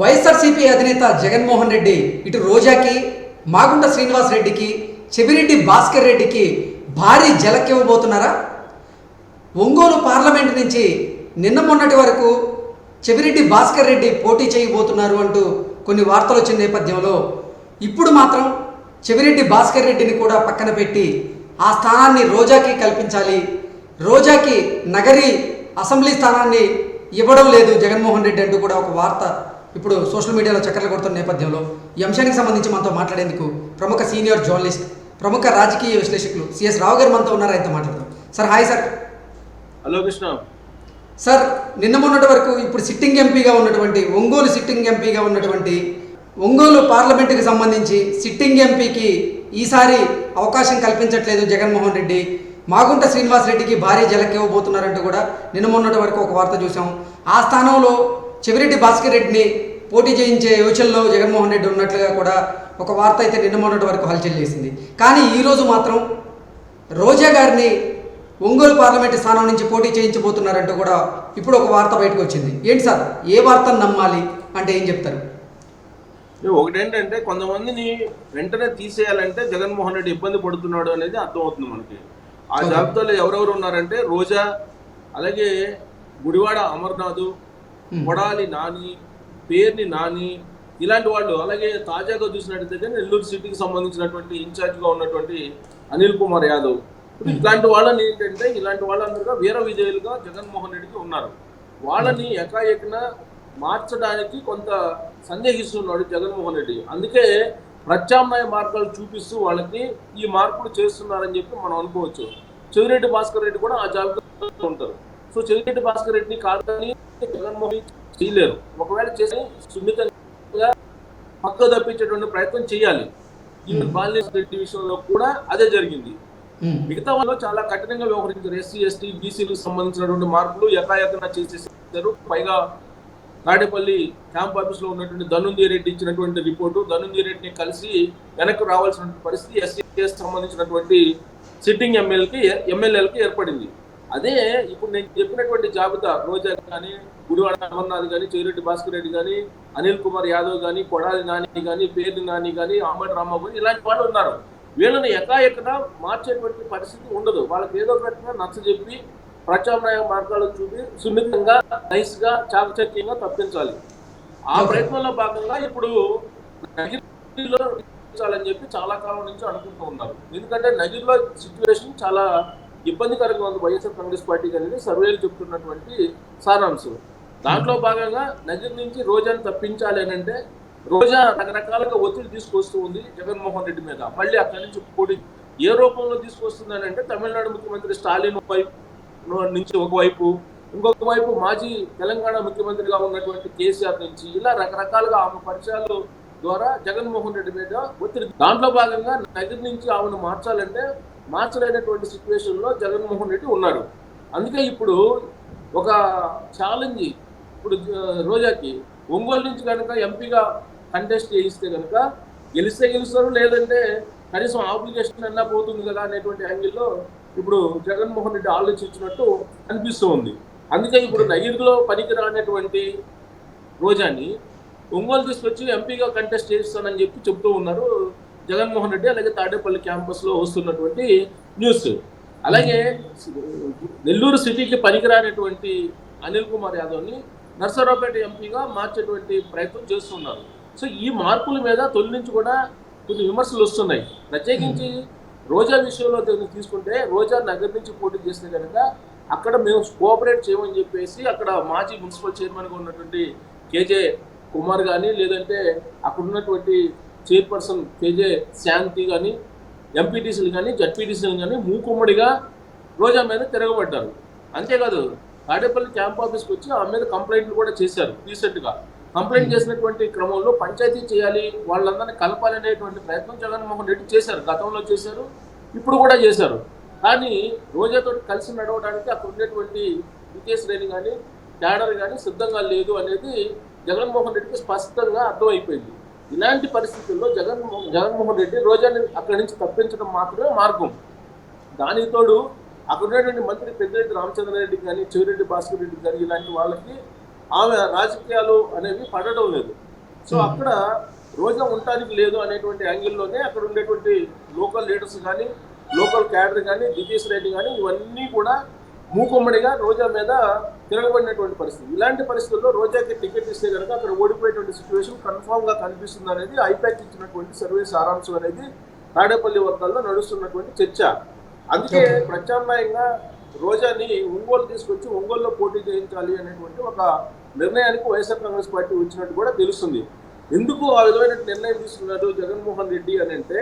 వైఎస్ఆర్సీపీ అధినేత జగన్మోహన్ రెడ్డి ఇటు రోజాకి, మాగుంట శ్రీనివాస్ రెడ్డికి, చెవిరెడ్డి భాస్కర్ రెడ్డికి భారీ జలక్కివ్వబోతున్నారా? ఒంగోలు పార్లమెంట్ నుంచి నిన్న మొన్నటి వరకు చెవిరెడ్డి భాస్కర్ రెడ్డి పోటీ చేయబోతున్నారు అంటూ కొన్ని వార్తలు వచ్చిన నేపథ్యంలో ఇప్పుడు మాత్రం చెవిరెడ్డి భాస్కర్ రెడ్డిని కూడా పక్కన పెట్టి ఆ స్థానాన్ని రోజాకి కల్పించాలి, రోజాకి నగరి అసెంబ్లీ స్థానాన్ని ఇవ్వడం లేదు జగన్మోహన్ రెడ్డి అంటూ కూడా ఒక వార్త ఇప్పుడు సోషల్ మీడియాలో చక్కర్లు కొడుతున్న నేపథ్యంలో ఈ అంశానికి సంబంధించి మనతో మాట్లాడేందుకు ప్రముఖ సీనియర్ జర్నలిస్ట్, ప్రముఖ రాజకీయ విశ్లేషకులు సిఎస్ రావు గారు మనతో ఉన్నారు. ఆయనతో మాట్లాడదాం. Sir hi sir. Hello Krishna sir, నిన్న మొన్నటి వరకు ఇప్పుడు సిట్టింగ్ ఎంపీగా ఉన్నటువంటి ఒంగోలు సిట్టింగ్ ఎంపీగా ఉన్నటువంటి ఒంగోలు పార్లమెంటుకి సంబంధించి సిట్టింగ్ ఎంపీకి ఈసారి అవకాశం కల్పించట్లేదు జగన్మోహన్ రెడ్డి, మాగుంట శ్రీనివాస్ రెడ్డికి భారీ జలక్కివ్వబోతున్నారంటూ కూడా నిన్న మొన్నటి వరకు ఒక వార్త చూసాం. ఆ స్థానంలో చెవిరెడ్డి భాస్కర్ రెడ్డిని పోటీ చేయించే యోచనలో జగన్మోహన్ రెడ్డి ఉన్నట్లుగా కూడా ఒక వార్త అయితే నిన్న మొన్నటి వరకు హల్చల్ చేసింది. కానీ ఈరోజు మాత్రం రోజా గారిని ఒంగోలు పార్లమెంటు స్థానం నుంచి పోటీ చేయించబోతున్నారంటూ కూడా ఇప్పుడు ఒక వార్త బయటకు వచ్చింది. ఏంటి సార్, ఏ వార్తను నమ్మాలి అంటే ఏం చెప్తారు? ఒకటేంటంటే కొంతమందిని వెంటనే తీసేయాలంటే జగన్మోహన్ రెడ్డి ఇబ్బంది పడుతున్నాడు అనేది అర్థమవుతుంది మనకి. ఆ జాబితాలో ఎవరెవరు ఉన్నారంటే రోజా, అలాగే గుడివాడ అమర్నాథ్, కొడాలి నాని, పేర్ని నాని, ఇలాంటి వాళ్ళు, అలాగే తాజాగా చూసినట్టయితే నెల్లూరు సిటీకి సంబంధించినటువంటి ఇన్ఛార్జ్గా ఉన్నటువంటి అనిల్ కుమార్ యాదవ్, ఇలాంటి వాళ్ళని ఏంటంటే ఇలాంటి వాళ్ళందరూ వీర విజయులుగా జగన్మోహన్ రెడ్డికి ఉన్నారు. వాళ్ళని ఎకాఎకిన మార్చడానికి కొంత సందేహిస్తున్నాడు జగన్మోహన్ రెడ్డి. అందుకే ప్రత్యామ్నాయ మార్గాలు చూపిస్తూ వాళ్ళకి ఈ మార్పులు చేస్తున్నారని చెప్పి మనం అనుకోవచ్చు. చెవిరెడ్డి భాస్కర్ రెడ్డి కూడా ఆ జాబితాలో ఉంటారు. సో చెవిరెడ్డి భాస్కర్ రెడ్డిని కాదని జగన్మోహన్ చేయలేరు. ఒకవేళ చేసి సున్నితంగా పక్క తప్పించేటువంటి ప్రయత్నం చేయాలి. ఈవెన్ బాలినేని రెడ్డి విషయంలో కూడా అదే జరిగింది. మిగతా వాళ్ళు చాలా కఠినంగా వ్యవహరించారు. ఎస్సీ ఎస్టీ బీసీలకు సంబంధించినటువంటి మార్పులు ఎకాఎకన చేసేసారు. పైగా తాడేపల్లి క్యాంప్ ఆఫీస్ లో ఉన్నటువంటి ధనుంజయ రెడ్డి ఇచ్చినటువంటి రిపోర్టు, ధనుంజయ రెడ్డిని కలిసి వెనక్కి రావాల్సిన పరిస్థితి ఎస్సీ సంబంధించినటువంటి సిట్టింగ్ ఎమ్మెల్యేలకి ఏర్పడింది. అదే ఇప్పుడు నేను చెప్పినటువంటి జాబితా రోజా కానీ, గుడివాడ అమర్నాథ్ కానీ, చెవిరెడ్డి భాస్కర్ రెడ్డి కానీ, అనిల్ కుమార్ యాదవ్ కానీ, కొడాలి నాని కానీ, పేర్ని నాని కానీ, అహ్మద్ రాంబాబు కానీ, ఇలాంటి వాళ్ళు ఉన్నారు. వీళ్ళని ఎకాఎకన మార్చేటువంటి పరిస్థితి ఉండదు. వాళ్ళకి ఏదో ఒకటి నచ్చజెప్పి ప్రత్యామ్నాయ మార్గాలు చూపి సున్నితంగా, నైస్గా, చాకచక్యంగా తప్పించాలి. ఆ ప్రయత్నంలో భాగంగా ఇప్పుడు నగిరిలో తప్పించాలని చెప్పి చాలా కాలం నుంచి అనుకుంటూ ఉన్నారు. ఎందుకంటే నగిరిలో సిచ్యువేషన్ చాలా ఇబ్బందికరంగా ఉంది వైఎస్ఆర్ కాంగ్రెస్ పార్టీకి అనేది సర్వేలు చెప్తున్నటువంటి సారాంశం. దాంట్లో భాగంగా నగిరి నుంచి రోజాని తప్పించాలి అని అంటే రోజా రకరకాలుగా ఒత్తిడి తీసుకొస్తూ ఉంది జగన్మోహన్ రెడ్డి మీద. మళ్ళీ అక్కడి నుంచి పోటీ ఏ రూపంలో తీసుకొస్తుందని అంటే తమిళనాడు ముఖ్యమంత్రి స్టాలిన్ నుంచి ఒకవైపు, ఇంకొక వైపు మాజీ తెలంగాణ ముఖ్యమంత్రిగా ఉన్నటువంటి కేసీఆర్ నుంచి, ఇలా రకరకాలుగా ఆమె పరిచయాలు ద్వారా జగన్మోహన్ రెడ్డి మీద ఒత్తిడి. దాంట్లో భాగంగా నగిరి నుంచి ఆమెను మార్చాలంటే మార్చలేనటువంటి సిచ్యువేషన్ లో జగన్మోహన్ రెడ్డి ఉన్నారు. అందుకే ఇప్పుడు ఒక ఛాలెంజ్ ఇప్పుడు రోజాకి ఒంగోలు నుంచి కనుక ఎంపీగా కంటెస్ట్ చేయిస్తే కనుక గెలిస్తే గెలుస్తారు, లేదంటే కనీసం అప్లికేషన్ అన్నా పోతుంది కదా అనేటువంటి యాంగిల్లో ఇప్పుడు జగన్మోహన్ రెడ్డి ఆలోచించినట్టు అనిపిస్తూ ఉంది. అందుకే ఇప్పుడు నగిరిలో పనికిరానటువంటి రోజాని ఒంగోలు తీసుకొచ్చి ఎంపీగా కంటెస్ట్ చేయిస్తానని చెప్పి చెప్తూ ఉన్నారు జగన్మోహన్ రెడ్డి. అలాగే తాడేపల్లి క్యాంపస్లో వస్తున్నటువంటి న్యూస్. అలాగే నెల్లూరు సిటీకి పనికిరానటువంటి అనిల్ కుమార్ యాదవ్ని నర్సరావుపేట ఎంపీగా మార్చేటువంటి ప్రయత్నం చేస్తున్నారు. సో ఈ మార్పుల మీద తొలి నుంచి కూడా కొన్ని విమర్శలు వస్తున్నాయి. ప్రత్యేకించి రోజా విషయంలో తీసుకుంటే రోజా నగర్ నుంచి పోటీ చేస్తే కనుక అక్కడ మేము కోఆపరేట్ చేయమని చెప్పేసి అక్కడ మాజీ మున్సిపల్ చైర్మన్గా ఉన్నటువంటి కేజే కుమార్ కానీ, లేదంటే అక్కడ ఉన్నటువంటి చైర్పర్సన్ కేజే శాంతి కానీ, ఎంపీటీసీలు కానీ, జడ్పీటీసీలు కానీ మూకుమ్మడిగా రోజా మీద తిరగబడ్డారు. అంతేకాదు తాడేపల్లి క్యాంప్ ఆఫీస్కి వచ్చి ఆ మీద కంప్లైంట్లు కూడా చేశారు. రీసెంట్గా కంప్లైంట్ చేసినటువంటి క్రమంలో పంచాయతీ చేయాలి, వాళ్ళందరినీ కలపాలి అనేటువంటి ప్రయత్నం జగన్మోహన్ రెడ్డి చేశారు. గతంలో చేశారు, ఇప్పుడు కూడా చేశారు. కానీ రోజాతో కలిసి నడవడానికి అక్కడ ఉండేటువంటి వికేశ్రేణి కానీ, క్యాడర్ కానీ సిద్ధంగా లేదు అనేది జగన్మోహన్ రెడ్డికి స్పష్టంగా అర్థమైపోయింది. ఇలాంటి పరిస్థితుల్లో జగన్మోహన్ రెడ్డి రోజాని అక్కడి నుంచి తప్పించడం మాత్రమే మార్గం. దానికి తోడు అక్కడ ఉన్నటువంటి మంత్రి పెద్దిరెడ్డి రామచంద్రారెడ్డి కానీ, చెవిరెడ్డి భాస్కర్ రెడ్డి కానీ, ఇలాంటి వాళ్ళకి ఆమె రాజకీయాలు అనేవి పడడం లేదు. సో అక్కడ రోజా ఉండటానికి లేదు అనేటువంటి యాంగిల్లోనే అక్కడ ఉండేటువంటి లోకల్ లీడర్స్ కానీ, లోకల్ క్యాడర్ కానీ, దితీష్ రెడ్డి కానీ ఇవన్నీ కూడా మూకుమ్మడిగా రోజా మీద తిరగబడినటువంటి పరిస్థితి. ఇలాంటి పరిస్థితుల్లో రోజాకి టికెట్ ఇస్తే కనుక అక్కడ ఓడిపోయేటువంటి సిచ్యువేషన్ కన్ఫామ్గా కనిపిస్తుంది అనేది ఐపాక్ ఇచ్చినటువంటి సర్వే సారాంశం అనేది తాడేపల్లి వర్గాల్లో నడుస్తున్నటువంటి చర్చ. అందుకే ప్రత్యామ్నాయంగా రోజాని ఒంగోలు తీసుకొచ్చి ఒంగోలులో పోటీ చేయించాలి అనేటువంటి ఒక నిర్ణయానికి వైఎస్ఆర్ కాంగ్రెస్ పార్టీ వచ్చినట్టు కూడా తెలుస్తుంది. ఎందుకు ఆ విధమైన నిర్ణయం తీసుకున్నారు జగన్మోహన్ రెడ్డి అని అంటే,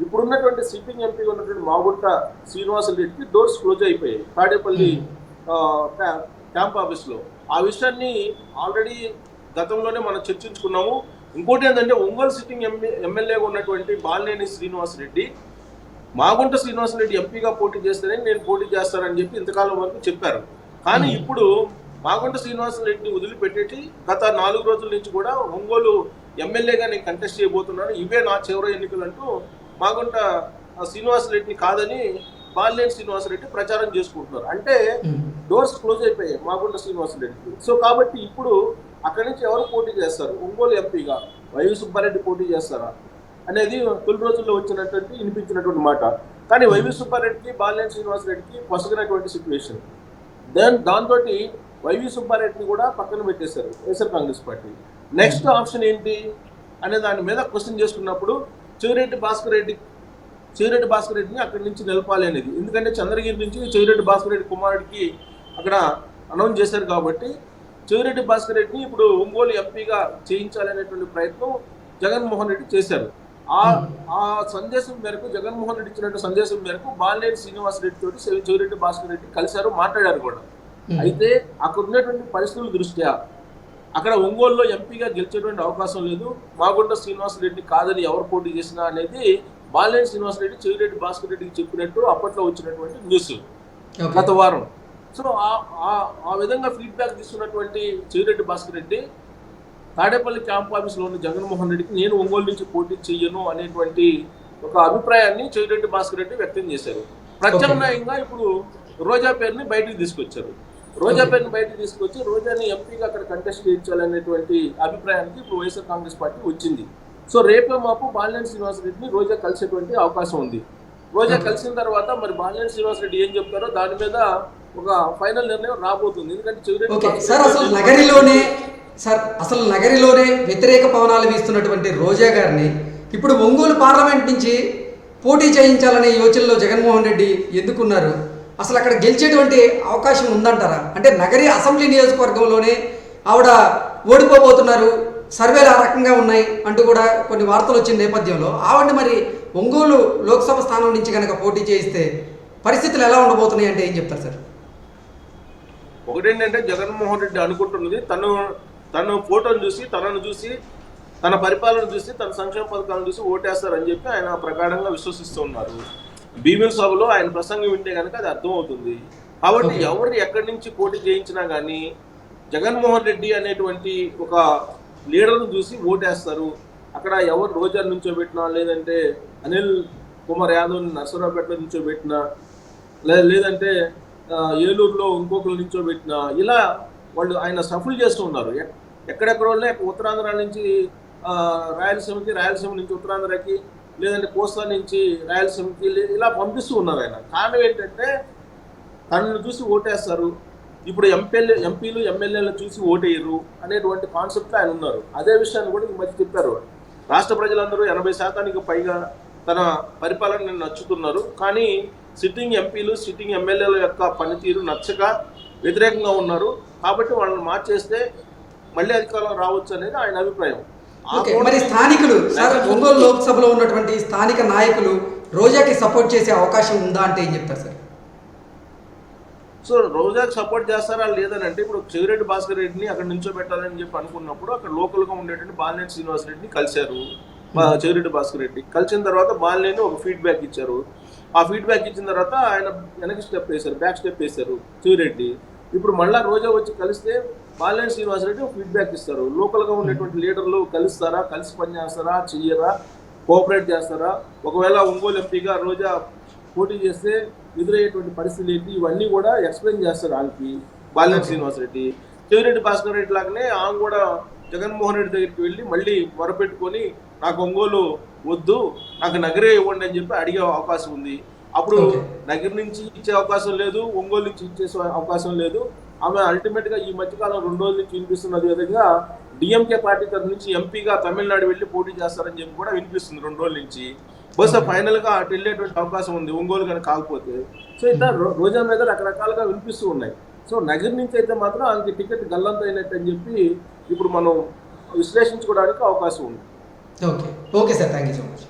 ఇప్పుడున్నటువంటి సిట్టింగ్ ఎంపీగా ఉన్నటువంటి మాగుంట శ్రీనివాసరెడ్డికి డోర్స్ క్లోజ్ అయిపోయాయి తాడేపల్లి క్యాంప్ ఆఫీస్లో. ఆ విషయాన్ని ఆల్రెడీ గతంలోనే మనం చర్చించుకున్నాము. ఇంకోటి ఏంటంటే, ఒంగోలు సిట్టింగ్ ఎమ్మెల్యేగా ఉన్నటువంటి బాలినేని శ్రీనివాసరెడ్డి మాగుంట శ్రీనివాసరెడ్డి ఎంపీగా పోటీ చేస్తేనే నేను పోటీ చేస్తానని చెప్పి ఇంతకాలం వరకు చెప్పారు. కానీ ఇప్పుడు మాగుంట శ్రీనివాసరెడ్డిని వదిలిపెట్టేసి గత 4 రోజుల నుంచి కూడా ఒంగోలు ఎమ్మెల్యేగా నేను కంటెస్ట్ చేయబోతున్నాను, ఇవే నా చివరి ఎన్నికలు అంటూ మాగుంట శ్రీనివాసరెడ్డిని కాదని బాలినేని శ్రీనివాసరెడ్డి ప్రచారం చేసుకుంటున్నారు. అంటే డోర్స్ క్లోజ్ అయిపోయాయి మాగుంట శ్రీనివాసరెడ్డికి. సో కాబట్టి ఇప్పుడు అక్కడి నుంచి ఎవరు పోటీ చేస్తారు? ఒంగోలు ఎంపీగా వైవి సుబ్బారెడ్డి పోటీ చేస్తారా అనేది తొలి రోజుల్లో వినిపించినటువంటి మాట. కానీ వైవి సుబ్బారెడ్డికి బాలినేని శ్రీనివాసరెడ్డికి పొసగినటువంటి సిచ్యువేషన్. దాంతో వైవి సుబ్బారెడ్డిని కూడా పక్కన పెట్టేశారు YSR Congress party. Next option ఏంటి అనే దాని మీద క్వశ్చన్ చేసుకున్నప్పుడు చెవిరెడ్డి భాస్కర్ రెడ్డిని అక్కడి నుంచి నిలపాలి అనేది. ఎందుకంటే చంద్రగిరి నుంచి చెవిరెడ్డి భాస్కర్ రెడ్డి కుమారుడికి అక్కడ అనౌన్స్ చేశారు కాబట్టి చెవిరెడ్డి భాస్కర్ రెడ్డిని ఇప్పుడు ఒంగోలు ఎంపీగా చేయించాలనేటువంటి ప్రయత్నం జగన్మోహన్ రెడ్డి చేశారు. ఆ సందేశం మేరకు జగన్మోహన్ రెడ్డి ఇచ్చినట్టు సందేశం మేరకు బాలినేని శ్రీనివాసరెడ్డి తోటి చెవిరెడ్డి భాస్కర్ రెడ్డి కలిశారు, మాట్లాడారు కూడా. అయితే అక్కడ ఉన్నటువంటి పరిస్థితుల దృష్ట్యా అక్కడ ఒంగోలులో ఎంపీగా గెలిచేటువంటి అవకాశం లేదు, మాగుంట శ్రీనివాసరెడ్డి కాదని ఎవరు పోటీ చేసినా అనేది బాలినేని శ్రీనివాసరెడ్డి చెవిరెడ్డి భాస్కర్ రెడ్డికి చెప్పినట్టు అప్పట్లో వచ్చినటువంటి న్యూస్ గత వారం. సో ఆ విధంగా ఫీడ్బ్యాక్ తీసుకున్నటువంటి చెవిరెడ్డి భాస్కర్ రెడ్డి తాడేపల్లి క్యాంప్ ఆఫీస్లో ఉన్న జగన్మోహన్ రెడ్డికి నేను ఒంగోలు నుంచి పోటీ చెయ్యను అనేటువంటి ఒక అభిప్రాయాన్ని చెవిరెడ్డి భాస్కర్ రెడ్డి వ్యక్తం చేశారు. ప్రత్యామ్నాయంగా ఇప్పుడు రోజా పేరుని బయటకు తీసుకొచ్చారు. రోజా పేరుని బయటకు తీసుకొచ్చి రోజాని ఎంపీగా అక్కడ కంటెస్ట్ చేయించాలనేటువంటి అభిప్రాయానికి ఇప్పుడు వైఎస్ఆర్ కాంగ్రెస్ పార్టీ వచ్చింది. సో రేపే మాపు బాలినేని శ్రీనివాసరెడ్డిని రోజా కలిసేటువంటి అవకాశం ఉంది. రోజా కలిసిన తర్వాత మరి బాలినేని శ్రీనివాసరెడ్డి ఏం చెప్తారో దాని మీద ఒక ఫైనల్ నిర్ణయం రాబోతుంది. ఎందుకంటే అసలు నగరిలోనే వ్యతిరేక పవనాలు వీస్తున్నటువంటి రోజా గారిని ఇప్పుడు ఒంగోలు పార్లమెంట్ నుంచి పోటీ చేయించాలనే యోచనలో జగన్మోహన్ రెడ్డి ఎందుకున్నారు? అసలు అక్కడ గెలిచేటువంటి అవకాశం ఉందంటారా? అంటే నగరి అసెంబ్లీ నియోజకవర్గంలోనే ఆవిడ ఓడిపోబోతున్నారు, సర్వేలు ఆ రకంగా ఉన్నాయి అంటూ కూడా కొన్ని వార్తలు వచ్చిన నేపథ్యంలో ఆవిడని మరి ఒంగోలు లోక్సభ స్థానం నుంచి కనుక పోటీ చేయిస్తే పరిస్థితులు ఎలా ఉండబోతున్నాయి అంటే ఏం చెప్తారు సార్? ఒకటేంటంటే జగన్మోహన్ రెడ్డి అనుకుంటున్నది తను ఫోటోను చూసి, తనను చూసి, తన పరిపాలన చూసి, తన సంక్షేమ పథకాలను చూసి ఓటేస్తారని చెప్పి ఆయన ప్రగాఢంగా విశ్వసిస్తూ ఉన్నారు. భీమిలి సభలో ఆయన ప్రసంగం వింటే కనుక అది అర్థమవుతుంది. కాబట్టి ఎవరిని ఎక్కడి నుంచి పోటీ చేయించినా కానీ జగన్మోహన్ రెడ్డి అనేటువంటి ఒక లీడర్ను చూసి ఓటేస్తారు. అక్కడ ఎవరు రోజా నుంచోబెట్టినా, లేదంటే అనిల్ కుమార్ యాదవ్ని నర్సరావుపేటలో నుంచోబెట్టినా, లేదంటే ఏలూరులో ఇంకొకరు నుంచోబెట్టినా, ఇలా వాళ్ళు ఆయన సఫల్ చేస్తూ ఉన్నారు. ఎక్కడెక్కడ వాళ్ళే ఉత్తరాంధ్ర నుంచి రాయలసీమకి, రాయలసీమ నుంచి ఉత్తరాంధ్రకి, లేదంటే కోస్తా నుంచి రాయలసీమకి ఇలా పంపిస్తూ ఉన్నారు ఆయన. కారణం ఏంటంటే తనను చూసి ఓటేస్తారు, ఇప్పుడు ఎంపీలు ఎమ్మెల్యేలు చూసి ఓటేయరు అనేటువంటి కాన్సెప్ట్లో ఆయన ఉన్నారు. అదే విషయాన్ని కూడా ఈ మధ్య చెప్పారు. రాష్ట్ర ప్రజలందరూ 80% పైగా తన పరిపాలన నచ్చుతున్నారు, కానీ సిట్టింగ్ ఎంపీలు, సిట్టింగ్ ఎమ్మెల్యేల యొక్క పనితీరు నచ్చక వ్యతిరేకంగా ఉన్నారు. కాబట్టి వాళ్ళని మార్చేస్తే మళ్ళీ అధికారంలో రావచ్చు అనేది ఆయన అభిప్రాయం. మరి స్థానికులు సార్, ఒంగోలు లోక్సభలో ఉన్నటువంటి స్థానిక నాయకులు రోజాకి సపోర్ట్ చేసే అవకాశం ఉందా అంటే ఏం చెప్తారు సార్? సో రోజాకి సపోర్ట్ చేస్తారా లేదని అంటే, ఇప్పుడు చెవిరెడ్డి భాస్కర్ రెడ్డిని అక్కడ నుంచోబెట్టాలని చెప్పి అనుకున్నప్పుడు అక్కడ లోకల్గా ఉండేటువంటి బాలినేని శ్రీనివాసరెడ్డిని కలిశారు. చెవిరెడ్డి భాస్కర్ రెడ్డి కలిసిన తర్వాత బాలినేని ఒక ఫీడ్బ్యాక్ ఇచ్చారు. ఆ ఫీడ్బ్యాక్ ఇచ్చిన తర్వాత ఆయన వెనక్కి స్టెప్ వేశారు, బ్యాక్ స్టెప్ వేశారు చెవిరెడ్డి. ఇప్పుడు మళ్ళీ రోజా వచ్చి కలిస్తే బాలినేని శ్రీనివాసరెడ్డి ఒక ఫీడ్బ్యాక్ ఇస్తారు. లోకల్గా ఉండేటువంటి లీడర్లు కలుస్తారా, కలిసి పనిచేస్తారా, చెయ్యరా, కోఆపరేట్ చేస్తారా, ఒకవేళ ఒంగోలు ఎంపీగా రోజా పోటీ చేస్తే ఎదురయ్యేటువంటి పరిస్థితులు ఏంటి, ఇవన్నీ కూడా ఎక్స్ప్లెయిన్ చేస్తారు వాళ్ళకి బాలినేని శ్రీనివాసరెడ్డి. చెవిరెడ్డి భాస్కర్ రెడ్డి లాగానే ఆమె కూడా జగన్మోహన్ రెడ్డి దగ్గరికి వెళ్ళి మళ్ళీ మొరపెట్టుకొని నాకు ఒంగోలు వద్దు, నాకు నగరే ఇవ్వండి అని చెప్పి అడిగే అవకాశం ఉంది. అప్పుడు Okay. నగర్ నుంచి ఇచ్చే అవకాశం లేదు, ఒంగోలు నుంచి ఇచ్చే అవకాశం లేదు. ఆమె అల్టిమేట్ గా ఈ మధ్యకాలం 2 రోజుల నుంచి వినిపిస్తున్నది విధంగా డిఎంకే పార్టీ తరఫు నుంచి ఎంపీగా తమిళనాడు వెళ్ళి పోటీ చేస్తారని చెప్పి కూడా వినిపిస్తుంది 2 రోజుల నుంచి. బహుశా ఫైనల్ గా అటు వెళ్ళేటువంటి అవకాశం ఉంది ఒంగోలు కానీ కాకపోతే. సో ఇట్లా రోజా మీద రకరకాలుగా వినిపిస్తూ ఉన్నాయి. సో నగర్ నుంచి అయితే మాత్రం ఆమెకి టికెట్ గల్లంత అయినట్టు అని చెప్పి ఇప్పుడు మనం విశ్లేషించుకోవడానికి అవకాశం ఉంది. Okay okay sir, thank you so much.